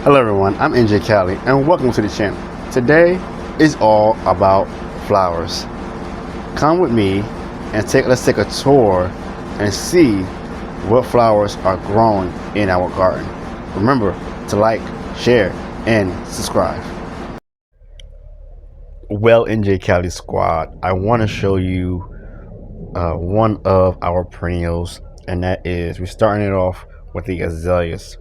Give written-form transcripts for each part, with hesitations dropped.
Hello everyone, I'm NJCali and welcome to the channel. Today is all about flowers. Come with me and let's take a tour and see what flowers are growing in our garden. Remember to like, share, and subscribe. Well, NJCali squad, I want to show you one of our perennials, and that is we're starting it off with the azaleas.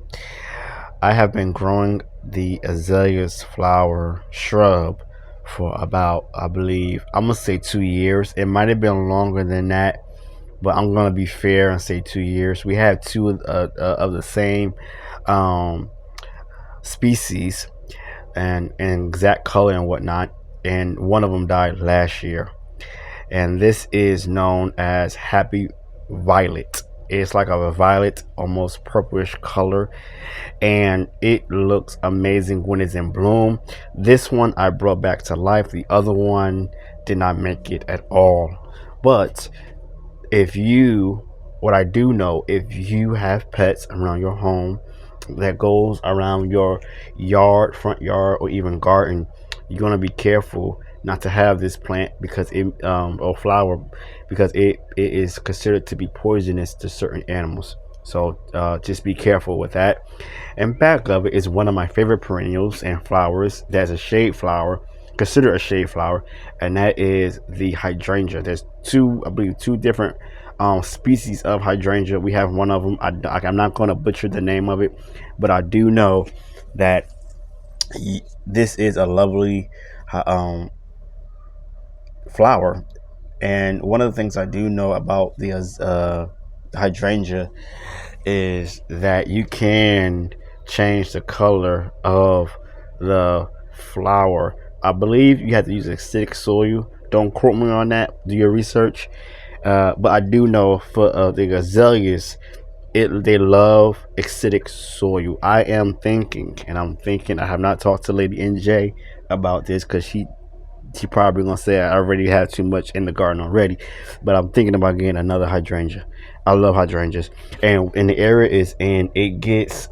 I have been growing the azaleas flower shrub for about, I believe, I'm gonna say 2 years. It might have been longer than that, but I'm gonna be fair and say 2 years. We have two of the same um, species and exact color and whatnot, and one of them died last year. And this is known as Happy Violet. It's like a violet, almost purplish color, and it looks amazing when it's in bloom. This one I brought back to life. The other one did not make it at all. But what I do know, if you have pets around your home that goes around your yard, front yard, or even garden, you're gonna be careful not to have this plant because or flower, because it is considered to be poisonous to certain animals. So just be careful with that. And back of it is one of my favorite perennials and flowers. That's a shade flower, considered a shade flower, and that is the hydrangea. There's two, I believe, two different species of hydrangea. We have one of them. I'm not going to butcher the name of it, but I do know that this is a lovely flower. And one of the things I do know about the hydrangea is that you can change the color of the flower. I believe you have to use acidic soil. Don't quote me on that. Do your research. But I do know for the azaleas, they love acidic soil. I have not talked to Lady NJ about this because she probably gonna say I already have too much in the garden already, but I'm thinking about getting another hydrangea. I love hydrangeas, and the area is in, it gets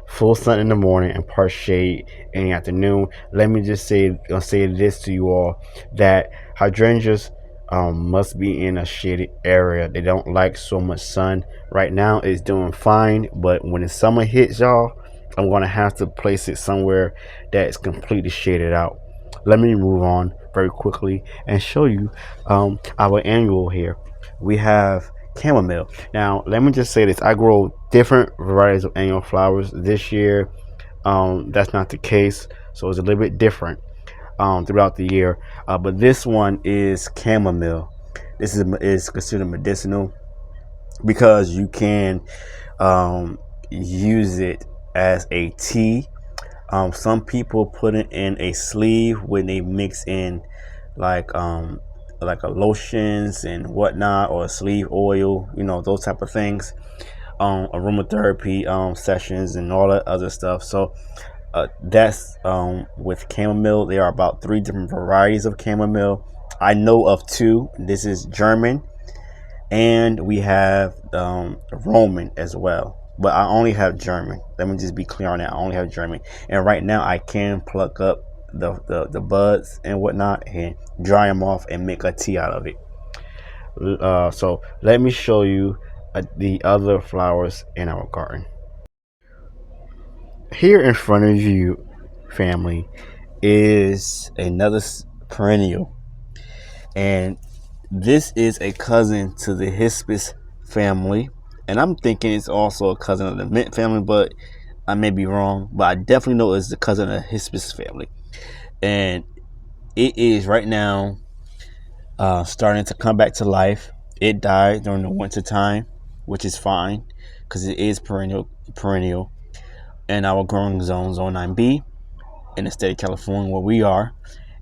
full sun in the morning and part shade in the afternoon. Let me just say this to you all, that hydrangeas must be in a shaded area. They don't like so much sun. Right now it's doing fine, but when the summer hits, y'all, I'm gonna have to place it somewhere that is completely shaded out. Let me move on very quickly and show you our annual here. We have chamomile. Now, let me just say this. I grow different varieties of annual flowers. This year, that's not the case. So it's a little bit different throughout the year. But this one is chamomile. This is considered medicinal because you can use it as a tea. Some people put it in a sleeve when they mix in like a lotions and whatnot, or a sleeve oil, those type of things, aromatherapy sessions and all that other stuff. So that's with chamomile. There are about 3 different varieties of chamomile. I know of 2. This is German, and we have Roman as well. But I only have German. Let me just be clear on that. I only have German. And right now I can pluck up the buds and whatnot and dry them off and make a tea out of it. So let me show you the other flowers in our garden. Here in front of you, family, is another perennial. And this is a cousin to the hispis family. And I'm thinking it's also a cousin of the mint family, but I may be wrong. But I definitely know it's the cousin of the hispis family. And it is right now starting to come back to life. It died during the winter time, which is fine because it is perennial in our growing zone, Zone 9B, in the state of California where we are.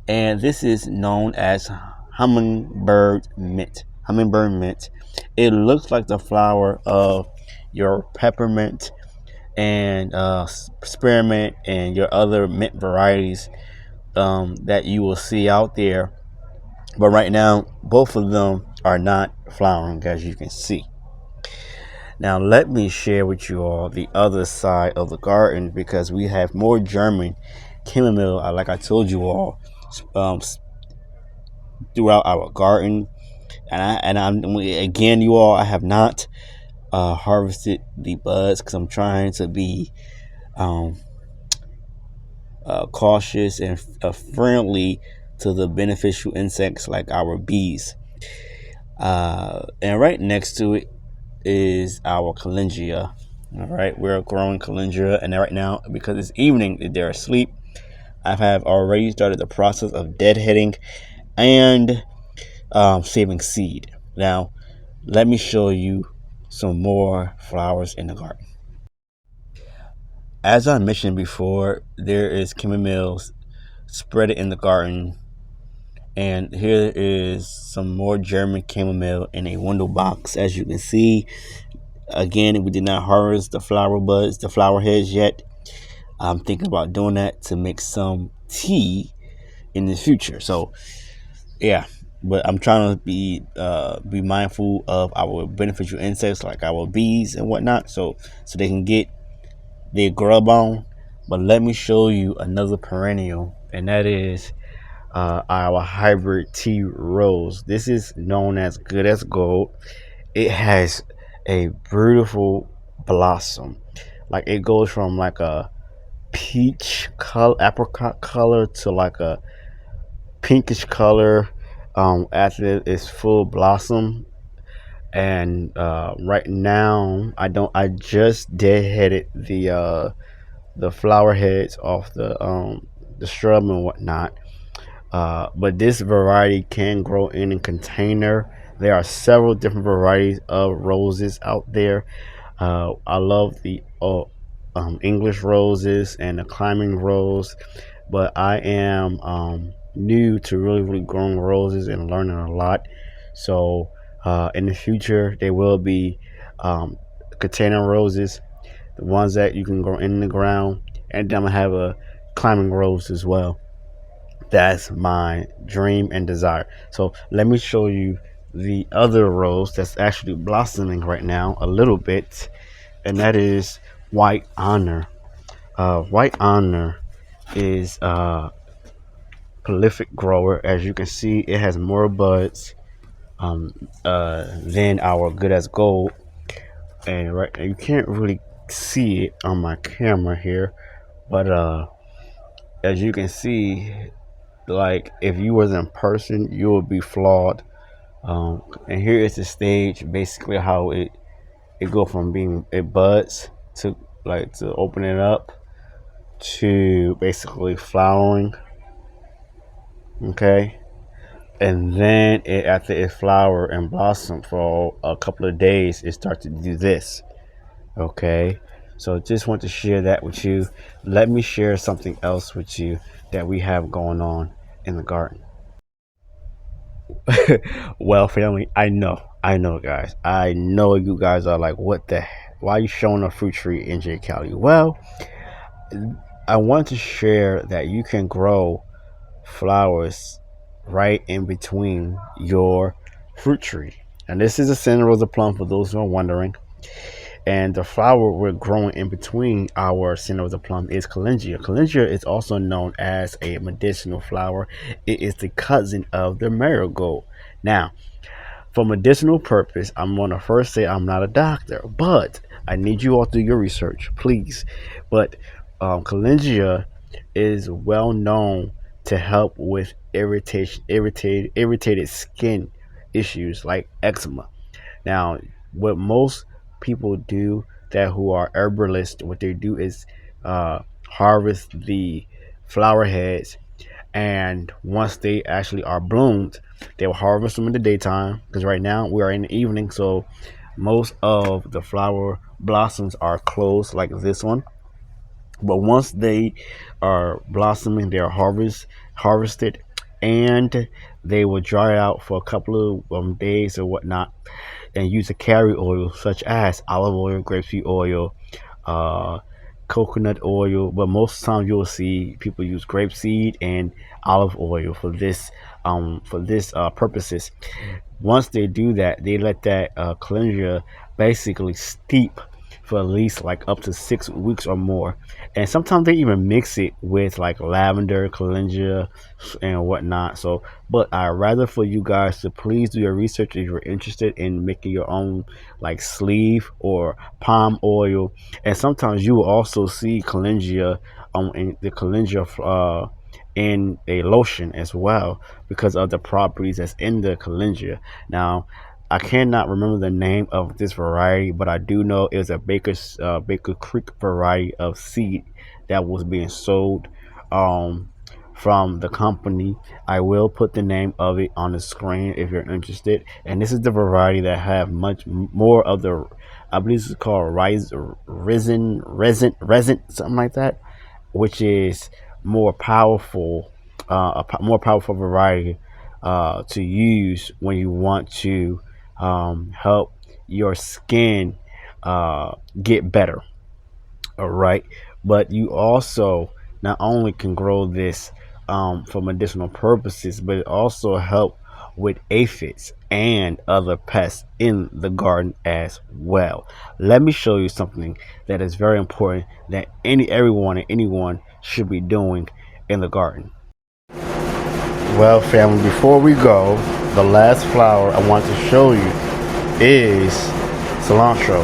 And this is known as Hummingbird Mint. Hummingbird Mint. It looks like the flower of your peppermint and spearmint and your other mint varieties that you will see out there. But right now, both of them are not flowering, as you can see. Now, let me share with you all the other side of the garden because we have more German chamomile, like I told you all, um, throughout our garden. I'm again, you all, I have not harvested the buds because I'm trying to be um, cautious and friendly to the beneficial insects like our bees. And right next to it is our calendula. All right, we're growing calendula, and right now, because it's evening, they're asleep. I have already started the process of deadheading and saving seed. Now, let me show you some more flowers in the garden. As I mentioned before, there is chamomile spread in the garden, and here is some more German chamomile in a window box. As you can see, again, we did not harvest the flower buds, the flower heads yet. I'm thinking about doing that to make some tea in the future. So yeah, but I'm trying to be mindful of our beneficial insects like our bees and whatnot, so they can get their grub on. But let me show you another perennial, and that is our hybrid tea rose. This is known as good as gold. It has a beautiful blossom. Like it goes from like a peach color, apricot color to like a pinkish color after it's full blossom. And right now, I just deadheaded the flower heads off the shrub and whatnot. But this variety can grow in a container. There are several different varieties of roses out there. I love the English roses and the climbing rose, but I am new to really growing roses and learning a lot. So in the future, there will be um, container roses, the ones that you can grow in the ground, and then I'm gonna have a climbing rose as well. That's my dream and desire. So let me show you the other rose that's actually blossoming right now a little bit, and that is white honor. White honor is a prolific grower. As you can see, it has more buds than our good as gold, and right, you can't really see it on my camera here, but as you can see, like if you was in person, you would be flawed. And here is the stage, basically how it go from being it buds to like to open it up to basically flowering. Okay, and then after it flower and blossom for a couple of days, it starts to do this. Okay, so just want to share that with you. Let me share something else with you that we have going on in the garden. Well, family, I know, guys. I know you guys are like, what the? Why are you showing a fruit tree in J Cali? Well, I want to share that you can grow flowers right in between your fruit tree. And this is a Santa Rosa plum for those who are wondering. And the flower we're growing in between our Santa Rosa plum is calendula. Calendula is also known as a medicinal flower. It is the cousin of the marigold. Now, for medicinal purpose, I'm going to first say I'm not a doctor, but I need you all to do your research, please. But calendula is well known to help with irritated skin issues like eczema. Now, what most people do that who are herbalists, what they do is harvest the flower heads, and once they actually are bloomed, they will harvest them in the daytime because right now we are in the evening, so most of the flower blossoms are closed like this one. But once they are blossoming, they are harvested, and they will dry out for a couple of days or whatnot, and use a carry oil such as olive oil, grapeseed oil, uh, coconut oil, but most times you'll see people use grapeseed and olive oil for this purposes. Once they do that, they let that calendula basically steep for at least like up to 6 weeks or more. And sometimes they even mix it with like lavender, calendula, and whatnot. So, but I rather for you guys to please do your research if you're interested in making your own like sleeve or palm oil. And sometimes you will also see calendula in the calendula in a lotion as well because of the properties that's in the calendula. Now, I cannot remember the name of this variety, but I do know it was a Baker Creek variety of seed that was being sold um, from the company. I will put the name of it on the screen if you're interested. And this is the variety that have much more of the, I believe it's called resin, something like that, which is more powerful, more powerful variety to use when you want to help your skin get better. All right, but you also not only can grow this for medicinal purposes, but it also help with aphids and other pests in the garden as well. Let me show you something that is very important that everyone and anyone should be doing in the garden. Well, family, before we go, the last flower I want to show you is cilantro.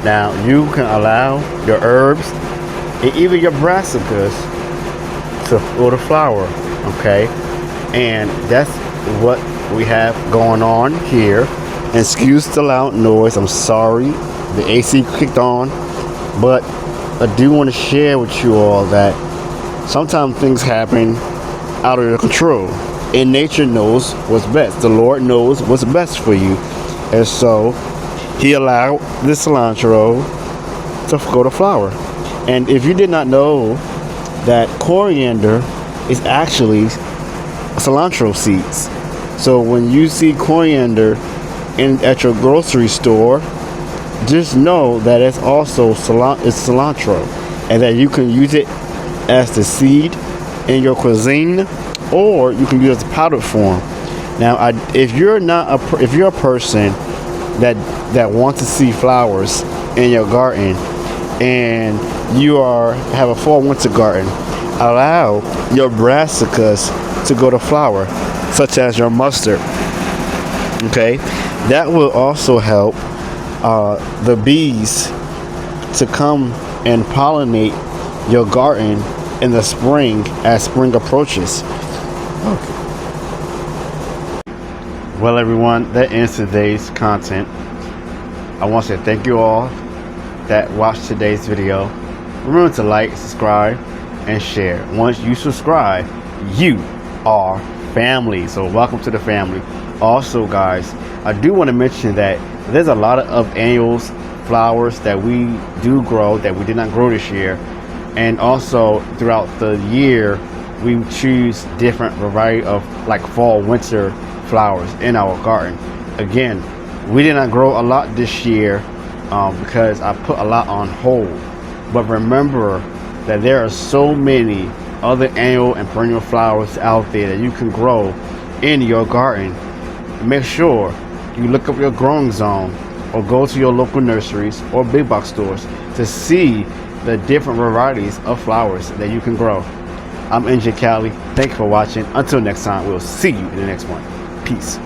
Now, you can allow your herbs and even your brassicas to grow the flower, okay? And that's what we have going on here. Excuse the loud noise. I'm sorry. The AC kicked on. But I do want to share with you all that sometimes things happen out of your control. And nature knows what's best. The Lord knows what's best for you. And so he allowed the cilantro to go to flower. And if you did not know that coriander is actually cilantro seeds. So when you see coriander at your grocery store, just know that it's also cilantro, and that you can use it as the seed in your cuisine, or you can use it as powdered form. Now, if you're a person that wants to see flowers in your garden, and you have a fall winter garden, allow your brassicas to go to flower, such as your mustard. Okay, that will also help the bees to come and pollinate your garden in the spring as spring approaches. Okay. Well, everyone, that ends today's content. I want to say thank you all that watched today's video. Remember to like, subscribe, and share. Once you subscribe, you are family. So welcome to the family. Also, guys, I do want to mention that there's a lot of annuals, flowers that we do grow that we did not grow this year. And also throughout the year, we choose different variety of like fall, winter flowers in our garden. Again, we did not grow a lot this year because I put a lot on hold. But remember that there are so many other annual and perennial flowers out there that you can grow in your garden. Make sure you look up your growing zone or go to your local nurseries or big box stores to see the different varieties of flowers that you can grow. I'm NJ Cali. Thank you for watching. Until next time, we'll see you in the next one. Peace.